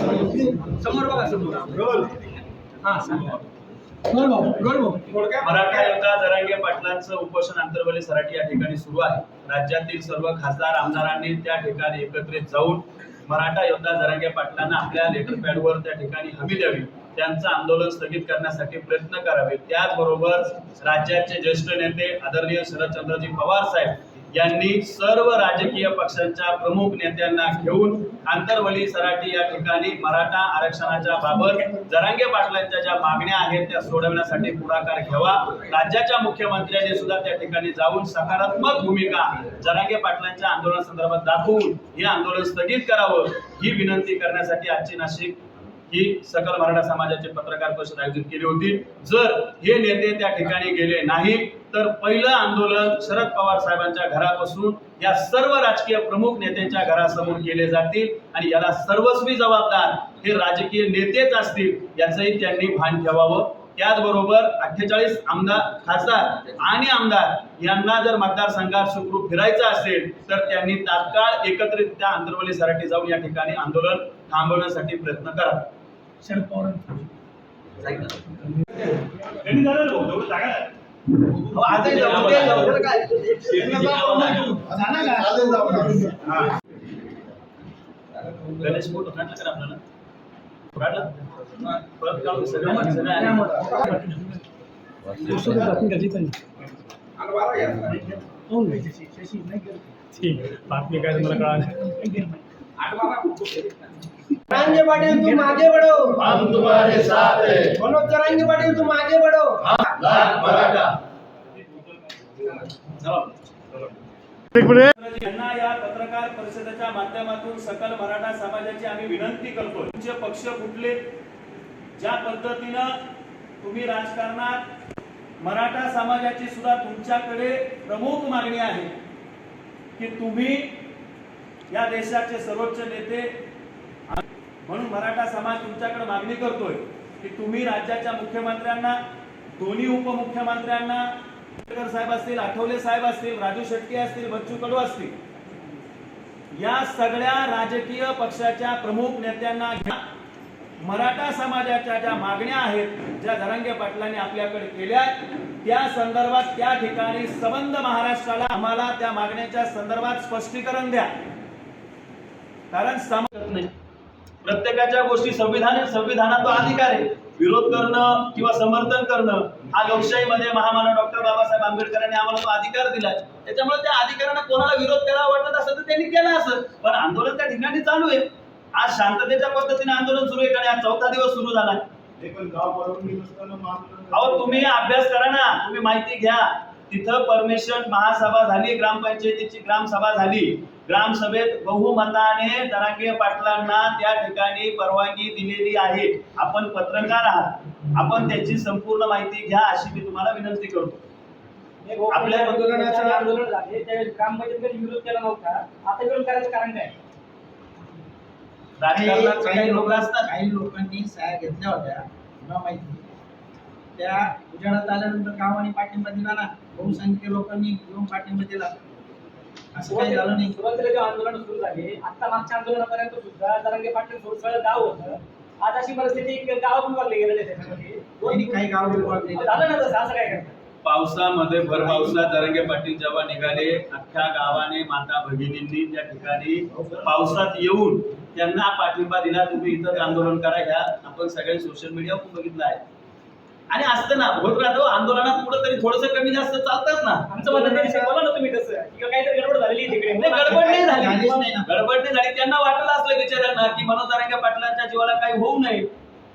समोर बघा समोर. हा सांगा. मराठा योद्धा जरांगे पाटलांचं उपोषण आंतरवली सराटी या ठिकाणी सुरू आहे. राज्यातील सर्व खासदार आमदारांनी त्या ठिकाणी एकत्रित जाऊन मराठा योद्धा जरांगे पाटलांना आपल्या लेटर पॅडवर त्या ठिकाणी हमी द्यावी, त्यांचं आंदोलन स्थगित करण्यासाठी प्रयत्न करावे. त्याचबरोबर राज्याचे ज्येष्ठ नेते आदरणीय शरदचंद्रजी पवार साहेब यांनी सर्व राजकीय पक्षांच्या प्रमुख नेत्यांना घेऊन आंतरवली सराटी या ठिकाणी मराठा आरक्षणाच्या बाबत जरांगे पाटलांच्या ज्या मागण्या आहेत त्या सोडवण्यासाठी पुढाकार घ्यावा. राज्याच्या मुख्यमंत्र्यांनी सुद्धा त्या ठिकाणी जाऊन सकारात्मक भूमिका जरांगे पाटलांच्या आंदोलनासंदर्भात दाखवून हे आंदोलन स्थगित करावं ही विनंती करण्यासाठी आजची नाशिक ही सकल मराठा समाजाची पत्रकार परिषद आयोजित केली होती. जर हे नेते त्या ठिकाणी गेले नाही तर पहिलं आंदोलन शरद पवार साहेबांच्या घरापासून या सर्व राजकीय प्रमुख नेत्यांच्या घरासमोर केले जातील आणि याला सर्वस्वी जबाबदार हे राजकीय नेतेच असतील याचंही त्यांनी भान ठेवावं. त्याचबरोबर 48 आमदार, खासदार आणि आमदार यांना जर मतदारसंघात सुखरूप फिरायचं असेल तर त्यांनी तात्काळ एकत्रित त्या आंतरवली सराटी जाऊन या ठिकाणी आंदोलन थांबवण्यासाठी प्रयत्न करा. शरद पवार गणेश फोटो काढला का आपल्याला? काढला परत काढून सगळं बातमी काय तुम्हाला कळालं? जरांगे पाटील तुम आगे बढ़ो, हम तुम्हारे साथ हैं। मनोज जरांगे पाटील तुम आगे बढ़ो। लाख मराठा। यांना या पत्रकार परिषदेच्या माध्यमातून सकल मराठा समाजाची आम्ही विनंती करतो, तुमचे पक्ष कुठले, ज्या पद्धतीनं तुम्ही राजकारणात मराठा समाजाची सुद्धा तुमच्याकडे प्रमुख मागणी आहे की तुम्ही या देशाचे सर्वोच्च नेते म्हणून मराठा समाज तुमच्याकडे मागणी करतोय की तुम्ही राज्याच्या मुख्यमंत्र्यांना, दोन्ही उपमुख्यमंत्र्यांना, आंबेडकर साहेब असतील, आठवले साहेब असतील, राजू शेट्टी असतील, बच्चू कडू असतील, या सगळ्या राजकीय पक्षाच्या प्रमुख नेत्यांना मराठा समाजाच्या ज्या मागण्या आहेत, ज्या जरांगे पाटलांनी आपल्याकडे केल्या, त्या संदर्भात त्या ठिकाणी संबंध महाराष्ट्राला आम्हाला त्या मागण्याच्या संदर्भात स्पष्टीकरण द्या. कारण समजत नाही, प्रत्येकाच्या गोष्टी संविधानात तो अधिकार आहे. विरोध करणं किंवा समर्थन करणं हा लोकशाहीमध्ये महामानव डॉक्टर बाबासाहेब आंबेडकरांनी आम्हाला तो अधिकार दिलाय. त्याच्यामुळे त्या अधिकारांना कोणाला विरोध करावा वाटत असेल तर त्यांनी केला असेल, पण आंदोलन त्या ठिकाणी चालू आहे. आज शांततेच्या पद्धतीने आंदोलन सुरू आहे आणि आज 4था दिवस सुरू झाला. अहो तुम्ही अभ्यास करा ना, तुम्ही माहिती घ्या. तिथं परमिशन महासभा झाली, ग्रामपंचायतीची ग्रामसभा झाली, ग्रामसभेत बहुमताने जरांगे पाटलांना त्या ठिकाणी परवानगी दिलेली आहे. आपण पत्रकार आहात, आपण त्याची संपूर्ण माहिती घ्या अशी मी तुम्हाला विनंती करतो. आपल्या आंदोलनाचं आंदोलन झाले त्यावेळी ग्रामपंचायतीने विरोध केला नव्हता, आता विरोध करायचं कारण काय? राजकारणात काही लोक असतात, काही लोकांनी सह्या घेतल्या होत्या, मला माहिती, त्या उजाडात आल्यानंतर गावाने पाठिंबा दिला ना, बहुसंख्य लोकांनी घेऊन पाठिंबा दिला. असं काही झालं नाही. सुरुवातीला जेव्हा आंदोलन सुरू झाले, आता मागच्या आंदोलनापर्यंत सुद्धा जरांगे पाटील सगळं गाव होतं. आज अशी परिस्थिती गाव विभागले गेले त्याच्यामध्ये, काही गाव विभागले झालं ना तसं. असं काय करतात? पावसामध्ये भर पावसात जरांगे पाटील जेव्हा निघाले, अख्ख्या गावाने माता भगिनींनी त्या ठिकाणी पावसात येऊन त्यांना पाठिंबा दिला. तुम्ही इथं आंदोलन करा, घ्या. आपण सगळे सोशल मीडियावर बघितलं आहे. आणि असतं ना, होत राहतो आंदोलनात कुठं तरी थोडंसं कमी जास्त चालतात ना. आमचं म्हणणं तरी शिकवलं ना तुम्ही तसं, किंवा काहीतरी गडबड झालेली तिकडे. गडबड नाही झाली, गडबड नाही झाली. त्यांना वाटलं असलं विचारांना की मनोज जरांगे पाटलांच्या जीवाला काही होऊ नये,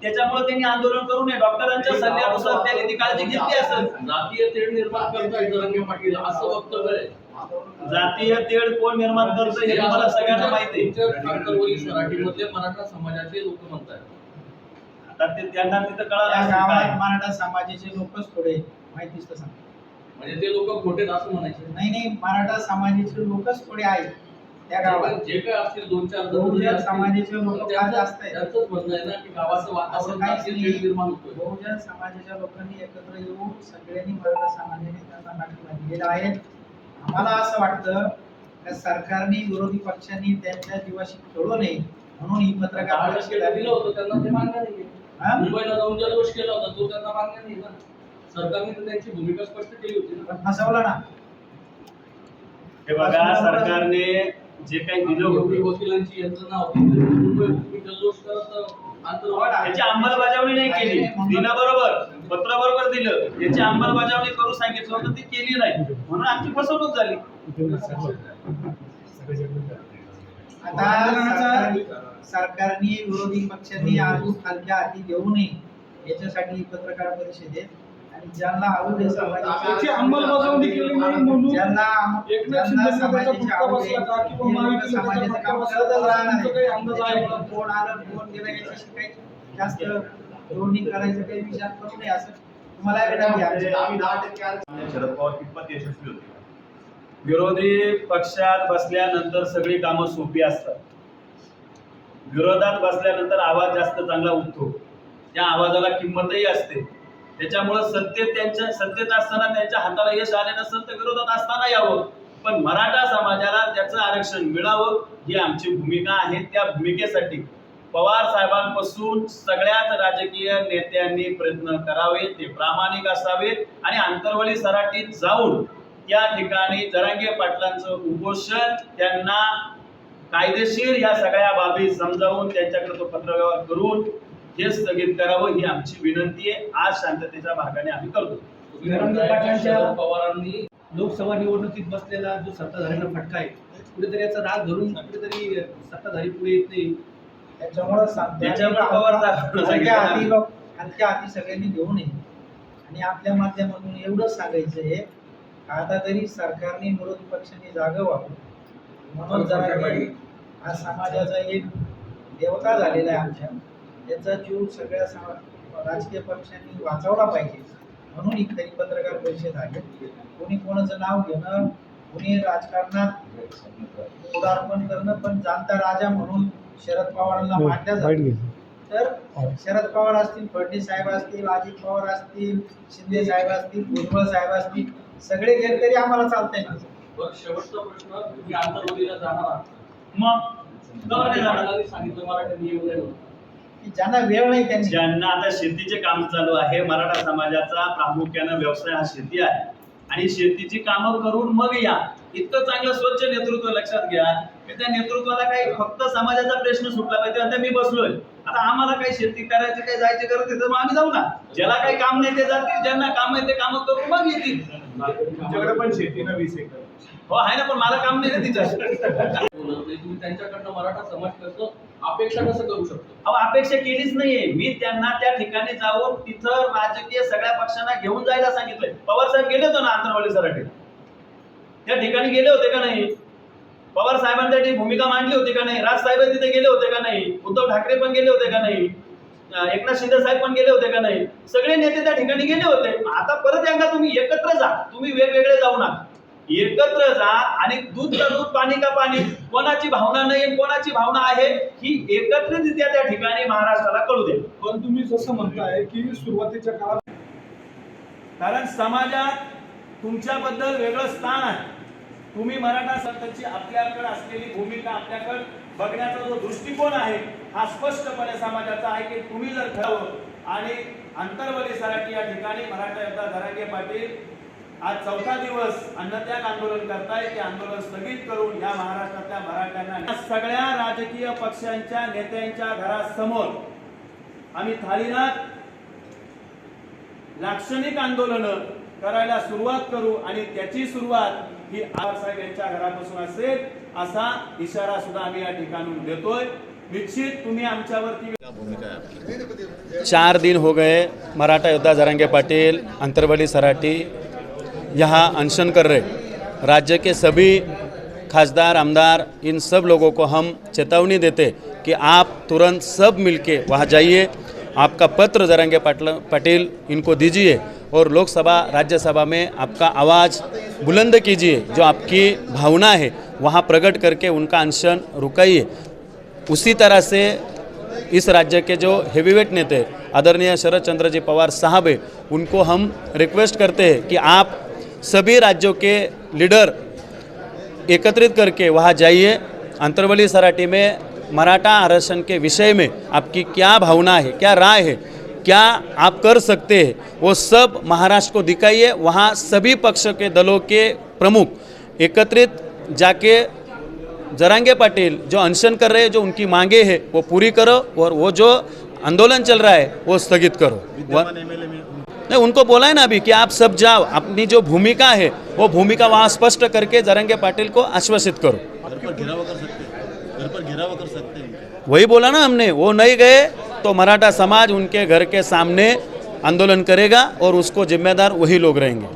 त्याच्यामुळे त्यांनी आंदोलन करू नये. डॉक्टरांच्या सल्ल्यानुसार त्यांनी ती काळजी घेतली असेल. जातीय तेढ निर्माण करतात जरांगे पाटील असं वक्तव्य आहे. जातीय तेढ कोण निर्माण करतं हे तुम्हाला सगळ्यांना माहिती आहे. आंतरवली सराटीमधले मराठा समाजाचे लोक म्हणतात, आता ते त्यांना तिथं त्या कळालं गावात मराठा समाजाचे लोकच थोडे माहितीच तसं. म्हणजे ते लोक खोटे असं म्हणायचे नाही, मराठा समाजाचे लोकच थोडे आहेत त्या गावात. जे काय असतील 2-4 बहुजन समाजाचे लोक फार जास्त आहेत. त्यांचंच म्हणणं आहे ना की गावाचं वातावरण जातीय तेढ निर्माण होतोय. बहुजन समाजाच्या लोकांनी एकत्र येऊन सगळ्यांनी मराठा समाजाने त्यांना पाठिंबा दिलेला आहे. आम्हाला असं वाटतं की सरकारने, विरोधी पक्षांनी त्यांच्या जीवाशी खेळू नये म्हणून ही पत्रकार परिषद दिलं होतं त्यांना ते मान्य नाही हा? मुंबईला जाऊन जल्लोष केला होता तो त्यांना मान्य नाही ना. सरकारने तर त्यांची भूमिका स्पष्ट केली होती ना. पण फसवलं ना. हे बघा, सरकारने जे काही दिलं एवढी होतं वकिलांची यंत्रणा होती मुंबई जल्लोष करत त्याची अंमलबजावणी नाही केली. दिलं बरोबर, पत्र बरोबर दिलं, याची अंमलबजावणी करू सांगितलं होतं, ती केली नाही, म्हणून आमची फसवणूक झाली. आता सरकारने विरोधी पक्षांनी अजून हलक्या हाती घेऊ नये याच्यासाठी ही पत्रकार परिषद आहे. आणि ज्यांना आवड आहे त्याची अंमलबजावणी केली नाही म्हणून ज्यांना एकनाथ शिंदे समाजाची फटका आवड बसला का आहे, किंवा ते लोकं महायुतीला समाजाचं फटका काम बसला करतच तर राहणार तुमचं काही आहे. अंदाज आहे का? त्याच्यामुळे कोण आलं कोण गेलं याच्याशी काही जास्त जोडणी करायचं काही विचार करू नये असं तुम्हाला विनंती आहे. शरद पवार कितपत यशस्वी होते? विरोधी पक्षात बसल्यानंतर सगळी कामं सोपी असतात. विरोधात बसल्यानंतर आवाज जास्त चांगला उठतो, त्या आवाजाला किंमतही असते. त्याच्यामुळं सत्तेत असताना त्यांच्या हाताला यश आले नसेल तर विरोधात असताना यावं, पण मराठा समाजाला त्याचं आरक्षण मिळावं ही आमची भूमिका आहे. त्या भूमिकेसाठी पवार साहेबांपासून सगळ्याच राजकीय नेत्यांनी प्रयत्न करावे, ते प्रामाणिक असावे आणि आंतरवली सराटीत जाऊन त्या ठिकाणी जरांगे पाटलांचं उपोषण त्यांना कायदेशीर या सगळ्या बाबी समजावून त्यांच्याकडे तो पत्रव्यवहार करून हे स्थगित करावं ही आमची विनंती आहे. आज शांततेच्या मार्गाने आम्ही करतो. शरद पवारांनी लोकसभा निवडणुकीत बसलेला जो सत्ताधाऱ्यांना फटका आहे, कुठेतरी याचा राग धरून कुठेतरी सत्ताधारी पुढे येत नाही. त्याच्यामुळे सांगतो त्याच्यामुळे पवार साहेब हलक्या हाती सगळ्यांनी घेऊ नये. आणि आपल्या माध्यमातून एवढंच सांगायचं आहे, आता तरी सरकारने विरोधी पक्षांनी जागं व्हावं. म्हणून जरा हा समाजाचा एक देवता झालेला आहे आमच्या, त्याचा जीव सगळ्या राजकीय पक्षांनी वाचवला पाहिजे. म्हणून ही खरी पत्रकार परिषद आहे. कोणी कोणाचं नाव घेणं, कोणी राजकारणात पदार्पण करणं, पण जाणता राजा म्हणून शरद पवारांना मांडल्या जाते. तर शरद पवार असतील, फडणवीस साहेब असतील, अजित पवार असतील, शिंदे साहेब असतील, भुजबळ साहेब असतील, सगळे गेले तरी आम्हाला चालतंय ना. बरं, शेवटचा प्रश्न, तुम्ही आंतरवालीला जाणार आहात. मग सांगितलं मराठ्यांनी येऊ नये. की ज्यांना वेळ नाही त्यांनी ज्यांना आता शेतीचे काम चालू आहे, मराठा समाजाचा प्रामुख्यानं व्यवसाय हा शेती आहे आणि शेतीची कामं करून मग या. इतकं चांगलं स्वच्छ नेतृत्व लक्षात घ्या की त्या नेतृत्वाला काही फक्त समाजाचा प्रश्न सुटला पाहिजे. आता मी बसलोय, आता आम्हाला काही शेती करायची काही जायची गरज आहे तर मग आम्ही जाऊ ना. ज्याला काही काम नाही ते जातील, ज्यांना काम आहे ते कामं करून मग येतील. तुमच्याकडे पण शेतीनं 20 एकर. हो आहे ना, पण मला काम नाही ना तिच्या. तुम्ही त्यांच्याकडनं मराठा समाज कसं अपेक्षा कसं करू शकतो? अहो, अपेक्षा केलीच नाहीये. मी त्यांना त्या ठिकाणी जाऊन तिथं राजकीय सगळ्या पक्षांना घेऊन जायला सांगितलंय. पवार साहेब गेले होते ना आंतरवाली सराटीत, त्या ठिकाणी गेले होते का नाही? पवार साहेबांसाठी भूमिका मांडली होती का नाही? राज साहेब तिथे गेले होते का नाही? उद्धव ठाकरे पण गेले होते का नाही? एकनाथ शिंदे साहेब पण गेले होते का नाही? सगळे नेते त्या ठिकाणी गेले होते. आता परत एकदा तुम्ही एकत्र जा, तुम्ही वेगवेगळे जाऊ नका, एकत्र जा आणि दूध का दूध पाणी का पाणी, कोणाची भावना नाही कोणाची भावना आहे ही एकत्रितरित्या त्या ठिकाणी महाराष्ट्राला कळू दे. पण तुम्ही जसं म्हणताय की सुरुवातीच्या काळात, कारण समाजात तुमच्याबद्दल वेगळं स्थान आहे. तुम्ही मराठा संतांची आपल्याकडे असलेली भूमिका, आपल्याकडे बघण्याचा जो दृष्टिकोन आहे हा स्पष्टपणे समाजाचा आहे की तुम्ही जर ठरवलं आणि आंतरवली सराटी या ठिकाणी मराठा योद्धा जरांगे पाटील आज 4था दिवस अन्नत्याग आंदोलन करताय, ते आंदोलन स्थगित करून या महाराष्ट्रातल्या मराठ्यांना सगळ्या राजकीय पक्षांच्या नेत्यांच्या घरासमोर आम्ही थालीनाथ लाक्षणिक आंदोलन करायला सुरुवात करू आणि त्याची सुरुवात ही आर साहेब यांच्या घरापासून असेल असा इशारा सुद्धा आम्ही या ठिकाणून देतोय. निश्चित तुम्ही आमच्यावरती 4 दिन हो गए मराठा योद्धा जरांगे पाटिल अंतरवली सराटी यहाँ अनशन कर रहे। राज्य के सभी खासदार आमदार इन सब लोगों को हम चेतावनी देते कि आप तुरंत सब मिलके वहाँ जाइए, आपका पत्र जरांगे पाटिल इनको दीजिए और लोकसभा राज्यसभा में आपका आवाज़ बुलंद कीजिए, जो आपकी भावना है वहाँ प्रकट करके उनका अनशन रुकाइए। उसी तरह से इस राज्य के जो हेवीवेट नेता आदरणीय शरद चंद्र जी पवार साहब है, उनको हम रिक्वेस्ट करते हैं कि आप सभी राज्यों के लीडर एकत्रित करके वहाँ जाइए। अंतरवली सराटी में मराठा आरक्षण के विषय में आपकी क्या भावना है, क्या राय है, क्या आप कर सकते हैं, वो सब महाराष्ट्र को दिखाइए। वहाँ सभी पक्ष के दलों के प्रमुख एकत्रित जाके जरांगे पाटिल जो अनशन कर रहे हैं, जो उनकी मांगे हैं वो पूरी करो, और वो जो आंदोलन चल रहा है वो स्थगित करो। नहीं, उनको बोला है ना अभी कि आप सब जाओ, अपनी जो भूमिका है वो भूमिका वहाँ स्पष्ट करके जरांगे पाटिल को आश्वासित करो। घर पर घेराव कर सकते हैं। वही बोला ना हमने, वो नहीं गए तो मराठा समाज उनके घर के सामने आंदोलन करेगा और उसको जिम्मेदार वही लोग रहेंगे।